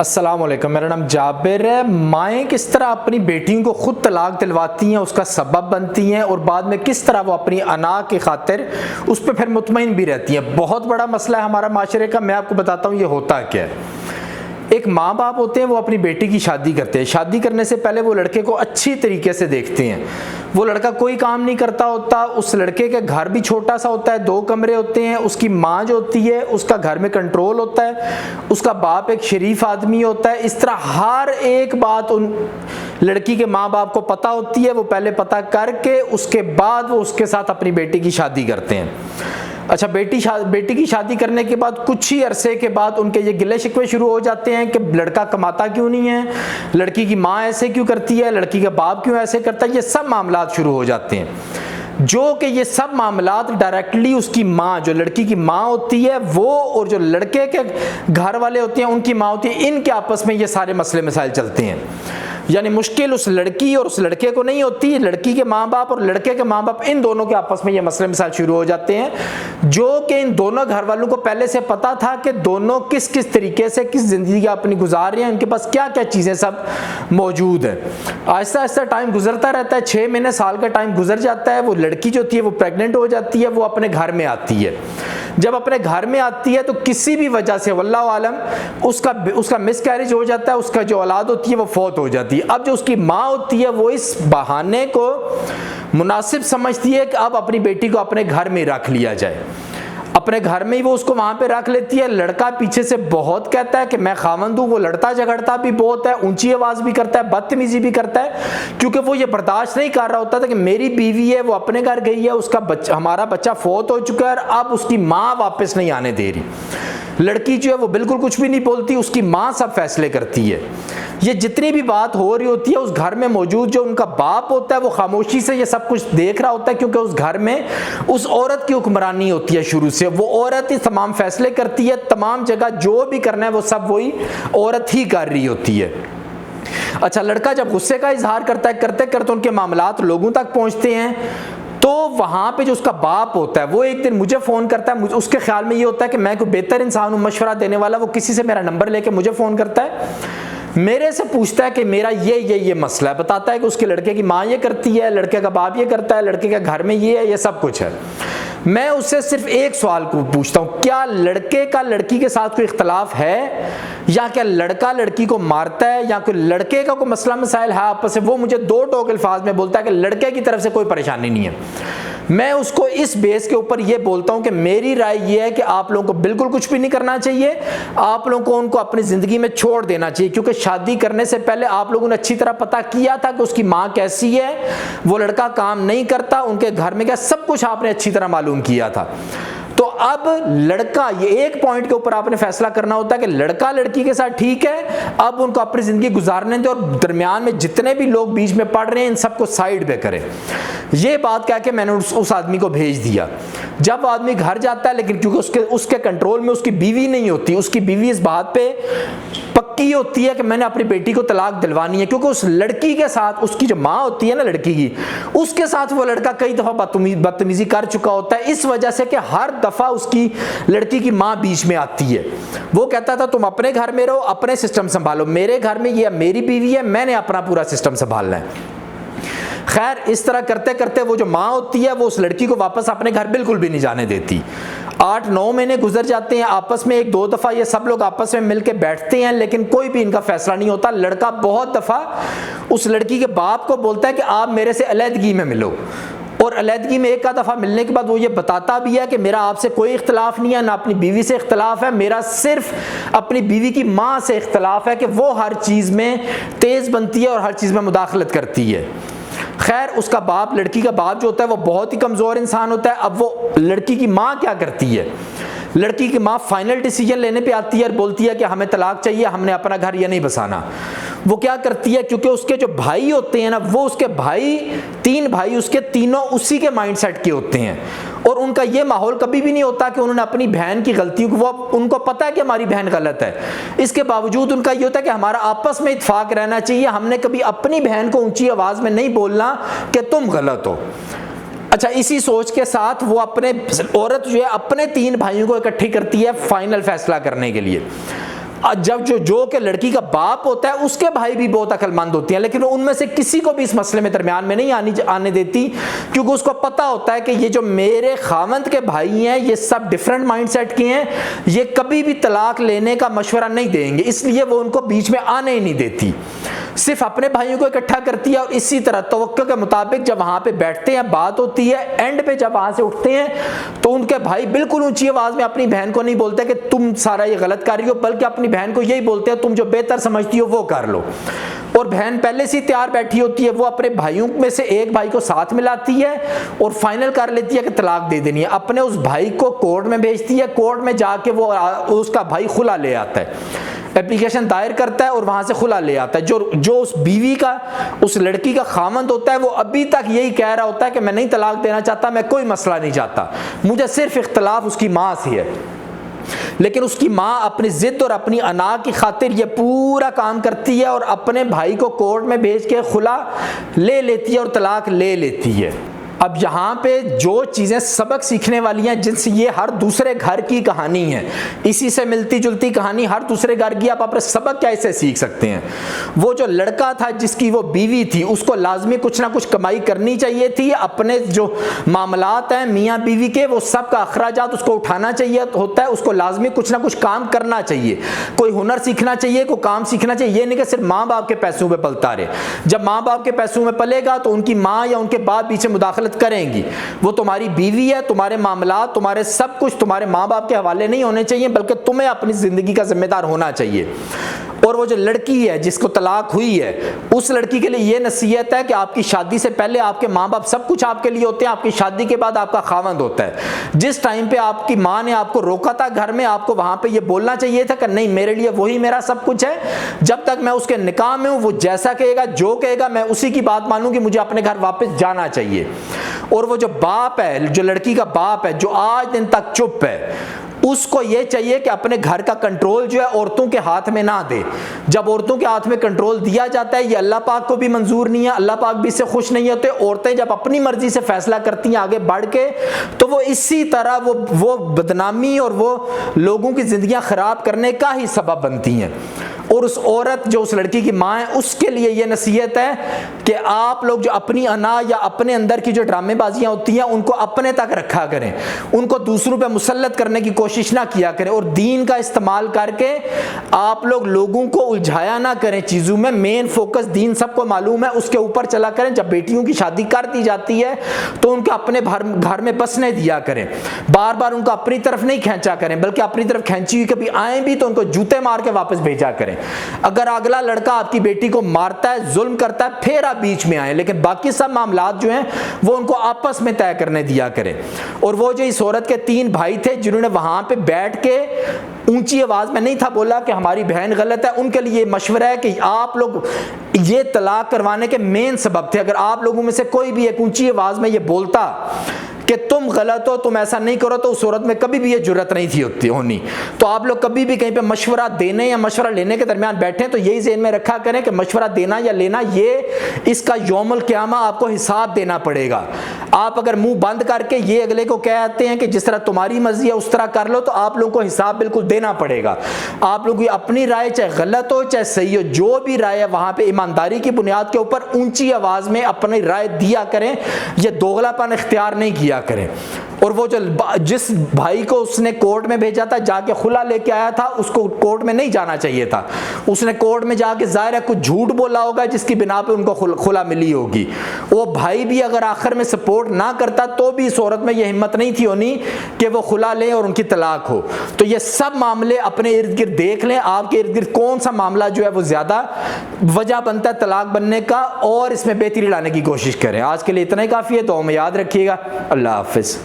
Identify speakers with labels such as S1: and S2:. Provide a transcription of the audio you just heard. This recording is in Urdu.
S1: السلام علیکم، میرا نام جابر ہے۔ مائیں کس طرح اپنی بیٹیوں کو خود طلاق دلواتی ہیں، اس کا سبب بنتی ہیں، اور بعد میں کس طرح وہ اپنی انا کی خاطر اس پہ پھر مطمئن بھی رہتی ہیں۔ بہت بڑا مسئلہ ہے ہمارا معاشرے کا۔ میں آپ کو بتاتا ہوں یہ ہوتا کیا ہے۔ ایک ماں باپ ہوتے ہیں، وہ اپنی بیٹی کی شادی کرتے ہیں۔ شادی کرنے سے پہلے وہ لڑکے کو اچھی طریقے سے دیکھتے ہیں۔ وہ لڑکا کوئی کام نہیں کرتا ہوتا، اس لڑکے کے گھر بھی چھوٹا سا ہوتا ہے، 2 کمرے ہوتے ہیں، اس کی ماں جو ہوتی ہے اس کا گھر میں کنٹرول ہوتا ہے، اس کا باپ ایک شریف آدمی ہوتا ہے۔ اس طرح ہر ایک بات ان لڑکی کے ماں باپ کو پتہ ہوتی ہے۔ وہ پہلے پتہ کر کے اس کے بعد وہ اس کے ساتھ اپنی بیٹی کی شادی کرتے ہیں۔ اچھا، بیٹی کی شادی کرنے کے بعد کچھ ہی عرصے کے بعد ان کے یہ گلے شکوے شروع ہو جاتے ہیں کہ لڑکا کماتا کیوں نہیں ہے، لڑکی کی ماں ایسے کیوں کرتی ہے، لڑکی کا باپ کیوں ایسے کرتا ہے۔ یہ سب معاملات شروع ہو جاتے ہیں، جو کہ یہ سب معاملات ڈائریکٹلی اس کی ماں، جو لڑکی کی ماں ہوتی ہے وہ، اور جو لڑکے کے گھر والے ہوتے ہیں ان کی ماں ہوتی ہے، ان کے آپس میں یہ سارے مسئلے مسائل چلتے ہیں۔ یعنی مشکل اس لڑکی اور اس لڑکے کو نہیں ہوتی، لڑکی کے ماں باپ اور لڑکے کے ماں باپ ان دونوں کے آپس میں یہ مسئلے مسائل شروع ہو جاتے ہیں، جو کہ ان دونوں گھر والوں کو پہلے سے پتہ تھا کہ دونوں کس طریقے سے کس زندگی اپنی گزار رہے ہیں، ان کے پاس کیا کیا چیزیں سب موجود ہیں۔ آہستہ آہستہ ٹائم گزرتا رہتا ہے، 6 مہینے سال کا ٹائم گزر جاتا ہے۔ وہ لڑکی جو ہوتی ہے وہ پریگننٹ ہو جاتی ہے، وہ اپنے گھر میں آتی ہے۔ جب اپنے گھر میں آتی ہے تو کسی بھی وجہ سے واللہ عالم اس کا مس کیریج ہو جاتا ہے، اس کا جو اولاد ہوتی ہے وہ فوت ہو جاتی ہے۔ اب جو اس کی ماں ہوتی ہے وہ اس بہانے کو مناسب سمجھتی ہے کہ اب اپنی بیٹی کو اپنے گھر میں رکھ لیا جائے۔ اپنے گھر میں ہی وہ اس کو وہاں پہ رکھ لیتی ہے۔ لڑکا پیچھے سے بہت کہتا ہے کہ میں خاوند ہوں، وہ لڑتا جھگڑتا بھی بہت ہے، اونچی آواز بھی کرتا ہے، بدتمیزی بھی کرتا ہے، کیونکہ وہ یہ برداشت نہیں کر رہا ہوتا تھا کہ میری بیوی ہے، وہ اپنے گھر گئی ہے، اس کا ہمارا بچہ فوت ہو چکا ہے اور اب اس کی ماں واپس نہیں آنے دے رہی۔ لڑکی جو ہے وہ بالکل کچھ بھی نہیں بولتی، اس کی ماں سب فیصلے کرتی ہے۔ یہ جتنی بھی بات ہو رہی ہوتی ہے، اس گھر میں موجود جو ان کا باپ ہوتا ہے وہ خاموشی سے یہ سب کچھ دیکھ رہا ہوتا ہے، کیونکہ اس گھر میں اس عورت کی حکمرانی ہوتی ہے شروع سے۔ وہ عورت ہی تمام فیصلے کرتی ہے، تمام جگہ جو بھی کرنا ہے وہ سب وہی عورت ہی کر رہی ہوتی ہے۔ اچھا، لڑکا جب غصے کا اظہار کرتا ہے، کرتے کرتے ان کے معاملات لوگوں تک پہنچتے ہیں، تو وہاں پہ جو اس کا باپ ہوتا ہے وہ ایک دن مجھے فون کرتا ہے۔ اس کے خیال میں یہ ہوتا ہے کہ میں کوئی بہتر انسان ہوں، مشورہ دینے والا، وہ کسی سے میرا نمبر لے کے مجھے فون کرتا ہے، میرے سے پوچھتا ہے کہ میرا یہ مسئلہ ہے، بتاتا ہے کہ اس کے لڑکے کی ماں یہ کرتی ہے، لڑکے کا باپ یہ کرتا ہے، لڑکے کے گھر میں یہ ہے، یہ سب کچھ ہے۔ میں اس سے صرف ایک سوال کو پوچھتا ہوں، کیا لڑکے کا لڑکی کے ساتھ کوئی اختلاف ہے، یا کیا لڑکا لڑکی کو مارتا ہے، یا کوئی لڑکے کا کوئی مسئلہ مسائل ہے آپس سے؟ وہ مجھے 2 ٹوک الفاظ میں بولتا ہے کہ لڑکے کی طرف سے کوئی پریشانی نہیں ہے۔ میں اس کو اس بیس کے اوپر یہ بولتا ہوں کہ میری رائے یہ ہے کہ آپ لوگوں کو بالکل کچھ بھی نہیں کرنا چاہیے، آپ لوگوں کو ان کو اپنی زندگی میں چھوڑ دینا چاہیے، کیونکہ شادی کرنے سے پہلے آپ لوگوں نے اچھی طرح پتہ کیا تھا کہ اس کی ماں کیسی ہے، وہ لڑکا کام نہیں کرتا، ان کے گھر میں کیا، سب کچھ آپ نے اچھی طرح معلوم کیا تھا۔ تو اب لڑکا، یہ ایک پوائنٹ کے اوپر آپ نے فیصلہ کرنا ہوتا ہے کہ لڑکا لڑکی کے ساتھ ٹھیک ہے، اب ان کو اپنی زندگی گزارنے دیں، اور درمیان میں جتنے بھی لوگ بیچ میں پڑ رہے ہیں ان سب کو سائیڈ پہ کریں۔ یہ بات کہہ کے میں نے اس آدمی کو بھیج دیا۔ جب آدمی گھر جاتا ہے، لیکن کیونکہ اس کے کنٹرول میں اس کی بیوی نہیں ہوتی، اس کی بیوی اس بات پہ پکی ہوتی ہے کہ میں نے اپنی بیٹی کو طلاق دلوانی ہے، کیونکہ اس لڑکی کے ساتھ، اس کی جو ماں ہوتی ہے نا لڑکی کی، اس کے ساتھ وہ لڑکا کئی دفعہ بدتمیزی کر چکا ہوتا ہے، اس وجہ سے کہ ہر دفعہ اس کی لڑکی کی ماں بیچ میں آتی ہے۔ وہ کہتا تھا تم اپنے گھر میں رہو، اپنے سسٹم سنبھالو، میرے گھر میں یہ میری بیوی ہے، میں نے اپنا پورا سسٹم سنبھالنا ہے۔ خیر، اس طرح کرتے کرتے وہ جو ماں ہوتی ہے وہ اس لڑکی کو واپس اپنے گھر بالکل بھی نہیں جانے دیتی۔ 8-9 مہینے گزر جاتے ہیں، آپس میں 1-2 دفعہ یہ سب لوگ آپس میں مل کے بیٹھتے ہیں، لیکن کوئی بھی ان کا فیصلہ نہیں ہوتا۔ لڑکا بہت دفعہ اس لڑکی کے باپ کو بولتا ہے کہ آپ میرے سے علیحدگی میں ملو، اور علیحدگی میں ایک دفعہ ملنے کے بعد وہ یہ بتاتا بھی ہے کہ میرا آپ سے کوئی اختلاف نہیں ہے، نہ اپنی بیوی سے اختلاف ہے، میرا صرف اپنی بیوی کی ماں سے اختلاف ہے کہ وہ ہر چیز میں تیز بنتی ہے اور ہر چیز میں مداخلت کرتی ہے۔ خیر، اس کا باپ، لڑکی کا باپ جو ہوتا ہے وہ بہت ہی کمزور انسان ہوتا ہے۔ اب وہ لڑکی کی ماں کیا کرتی ہے، لڑکی کی ماں فائنل ڈیسیجن لینے پہ آتی ہے اور بولتی ہے کہ ہمیں طلاق چاہیے، ہم نے اپنا گھر یہ نہیں بسانا۔ وہ کیا کرتی ہے، کیونکہ اس کے جو بھائی ہوتے ہیں نا، وہ اس کے بھائی، 3 بھائی اس کے، تینوں اسی کے مائنڈ سیٹ کے ہوتے ہیں، اور ان کا یہ ماحول کبھی بھی نہیں ہوتا کہ انہوں نے اپنی بہن کی غلطیوں کو، وہ ان کو پتہ ہے کہ ہماری بہن غلط ہے، اس کے باوجود ان کا یہ ہوتا ہے کہ ہمارا آپس میں اتفاق رہنا چاہیے، ہم نے کبھی اپنی بہن کو اونچی آواز میں نہیں بولنا کہ تم غلط ہو۔ اچھا، اسی سوچ کے ساتھ وہ اپنے عورت جو ہے اپنے 3 بھائیوں کو اکٹھی کرتی ہے فائنل فیصلہ کرنے کے لیے۔ جب جو کہ لڑکی کا باپ ہوتا ہے اس کے بھائی بھی بہت عقل مند ہوتی ہیں، لیکن وہ ان میں سے کسی کو بھی اس مسئلے میں درمیان میں نہیں آنے دیتی، کیونکہ اس کو پتہ ہوتا ہے کہ یہ جو میرے خاوند کے بھائی ہیں یہ سب ڈیفرنٹ مائنڈ سیٹ کے ہیں، یہ کبھی بھی طلاق لینے کا مشورہ نہیں دیں گے، اس لیے وہ ان کو بیچ میں آنے ہی نہیں دیتی، صرف اپنے بھائیوں کو اکٹھا کرتی ہے۔ اور اسی طرح توقع کے مطابق جب وہاں پہ بیٹھتے ہیں بات ہوتی ہے، اینڈ پہ جب وہاں سے اٹھتے ہیں تو ان کے بھائی بالکل اونچی آواز میں اپنی بہن کو نہیں بولتے کہ تم سارا یہ غلط کر رہی ہو، بلکہ اپنی بہن کو یہی بولتے ہیں تم جو بہتر سمجھتی ہو وہ کر لو۔ اور بہن پہلے سے تیار بیٹھی ہوتی ہے، وہ اپنے بھائیوں میں سے ایک بھائی کو ساتھ ملاتی ہے اور فائنل کر لیتی ہے کہ طلاق دے دینی ہے، اپنے اس بھائی کو کورٹ میں بھیجتی ہے، کورٹ میں جا کے وہ اس کا بھائی خلا لے آتا ہے، اپلیکیشن دائر کرتا ہے اور وہاں سے خلا لے آتا ہے۔ جو اس بیوی کا، اس لڑکی کا خامند ہوتا ہے وہ ابھی تک یہی کہہ رہا ہوتا ہے کہ میں نہیں طلاق دینا چاہتا، میں کوئی مسئلہ نہیں چاہتا، مجھے صرف اختلاف اس کی ماں سے ہے، لیکن اس کی ماں اپنی ضد اور اپنی انا کی خاطر یہ پورا کام کرتی ہے اور اپنے بھائی کو کورٹ میں بھیج کے خلا لے لیتی ہے اور طلاق لے لیتی ہے۔ اب یہاں پہ جو چیزیں سبق سیکھنے والی ہیں، جن سے یہ ہر دوسرے گھر کی کہانی ہے، اسی سے ملتی جلتی کہانی ہر دوسرے گھر کی، آپ اپنے سبق کیسے سیکھ سکتے ہیں۔ وہ جو لڑکا تھا جس کی وہ بیوی تھی، اس کو لازمی کچھ نہ کچھ کمائی کرنی چاہیے تھی، اپنے جو معاملات ہیں میاں بیوی کے وہ سب کا اخراجات اس کو اٹھانا چاہیے ہوتا ہے، اس کو لازمی کچھ نہ کچھ کام کرنا چاہیے، کوئی ہنر سیکھنا چاہیے، کوئی کام سیکھنا چاہیے، یہ نہیں کہ صرف ماں باپ کے پیسوں پہ پلتا رہے۔ جب ماں باپ کے پیسوں میں پلے گا تو ان کی ماں یا ان کے باپ پیچھے مداخلت کریں گی، وہ تمہاری بیوی ہے، تمہارے معاملات، تمہارے سب کچھ تمہارے ماں باپ کے حوالے نہیں ہونے چاہیے، بلکہ تمہیں اپنی زندگی کا ذمہ دار ہونا چاہیے۔ اور وہ جو لڑکی ہے جس کو طلاق ہوئی ہے، اس لڑکی کے لیے یہ نصیحت ہے کہ آپ کی شادی سے پہلے آپ کے ماں باپ سب کچھ آپ کے لیے ہوتے ہیں، آپ کی شادی کے بعد آپ کا خاوند ہوتا ہے۔ جس ٹائم پہ آپ کی ماں نے آپ کو روکا تھا گھر میں، آپ کو وہاں پہ یہ بولنا چاہیے تھا کہ نہیں، میرے لیے وہی میرا سب کچھ ہے، جب تک میں اس کے نکاح میں ہوں وہ جیسا کہے گا، جو کہے گا، میں اسی کی بات مانوں گی، مجھے اپنے گھر واپس جانا چاہیے۔ اور وہ جو باپ ہے، جو لڑکی کا باپ ہے، جو آج دن تک چپ ہے، اس کو یہ چاہیے کہ اپنے گھر کا کنٹرول جو ہے عورتوں کے ہاتھ میں نہ دے۔ جب عورتوں کے ہاتھ میں کنٹرول دیا جاتا ہے، یہ اللہ پاک کو بھی منظور نہیں ہے، اللہ پاک بھی اس سے خوش نہیں ہوتے۔ عورتیں جب اپنی مرضی سے فیصلہ کرتی ہیں آگے بڑھ کے، تو وہ اسی طرح وہ بدنامی اور وہ لوگوں کی زندگیاں خراب کرنے کا ہی سبب بنتی ہیں۔ اور اس عورت جو اس لڑکی کی ماں ہے، اس کے لیے یہ نصیحت ہے کہ آپ لوگ جو اپنی انا یا اپنے اندر کی جو ڈرامے بازیاں ہوتی ہیں ان کو اپنے تک رکھا کریں، ان کو دوسروں پہ مسلط کرنے کی کوشش نہ کیا کریں، اور دین کا استعمال کر کے آپ لوگوں کو الجھایا نہ کریں چیزوں میں۔ مین فوکس دین سب کو معلوم ہے، اس کے اوپر چلا کریں۔ جب بیٹیوں کی شادی کر دی جاتی ہے تو ان کو اپنے گھر میں بسنے دیا کریں، بار بار ان کو اپنی طرف نہیں کھینچا کریں، بلکہ اپنی طرف کھینچی ہوئی کبھی آئیں بھی تو ان کو جوتے مار کے واپس بھیجا کریں۔ اگر اگلا لڑکا آپ کی بیٹی کو مارتا ہے، ظلم کرتا ہے، پھر آپ بیچ میں آئیں، لیکن باقی سب معاملات جو ہیں وہ ان کو آپس میں طے کرنے دیا کریں۔ اور وہ جو اس عورت کے 3 بھائی تھے جنہوں نے وہاں پہ بیٹھ کے اونچی آواز میں نہیں تھا بولا کہ ہماری بہن غلط ہے، ان کے لیے مشورہ ہے کہ آپ لوگ یہ طلاق کروانے کے مین سبب تھے۔ اگر آپ لوگوں میں سے کوئی بھی ایک اونچی آواز میں یہ بولتا کہ تم غلط ہو، تم ایسا نہیں کرو، تو اس عورت میں کبھی بھی یہ جرت نہیں تھی ہونی۔ تو آپ لوگ کبھی بھی کہیں پہ مشورہ دینے یا مشورہ لینے کے درمیان بیٹھیں تو یہی ذہن میں رکھا کریں کہ مشورہ دینا یا لینا، یہ اس کا یوم القیامہ آپ کو حساب دینا پڑے گا۔ آپ اگر منہ بند کر کے یہ اگلے کو کہتے ہیں کہ جس طرح تمہاری مرضی ہے اس طرح کر لو، تو آپ لوگوں کو حساب بالکل دینا پڑے گا۔ آپ لوگوں کی اپنی رائے چاہے غلط ہو چاہے صحیح ہو، جو بھی رائے ہے وہاں پہ ایمانداری کی بنیاد کے اوپر اونچی آواز میں اپنی رائے دیا کریں، یہ دوغلا پن اختیار نہیں کیا کریں۔ اور وہ جو جس بھائی کو اس نے کورٹ میں بھیجا تھا، جا کے خلا لے کے آیا تھا، اس کو کورٹ میں نہیں جانا چاہیے تھا، اس نے کورٹ میں جا کے ظاہر ہے کچھ جھوٹ بولا ہوگا جس کی بنا پہ ان کو خلا ملی ہوگی۔ وہ بھائی بھی اگر آخر میں سپورٹ نہ کرتا تو بھی اس عورت میں یہ ہمت نہیں تھی ہونی کہ وہ خلا لیں اور ان کی طلاق ہو۔ تو یہ سب معاملے اپنے ارد گرد دیکھ لیں، آپ کے ارد گرد کون سا معاملہ جو ہے وہ زیادہ وجہ بنتا ہے طلاق بننے کا، اور اس میں بہتری لانے کی کوشش کریں۔ آج کے لیے اتنا ہی کافی ہے، تو ہمیں یاد رکھیے گا۔ اللہ حافظ۔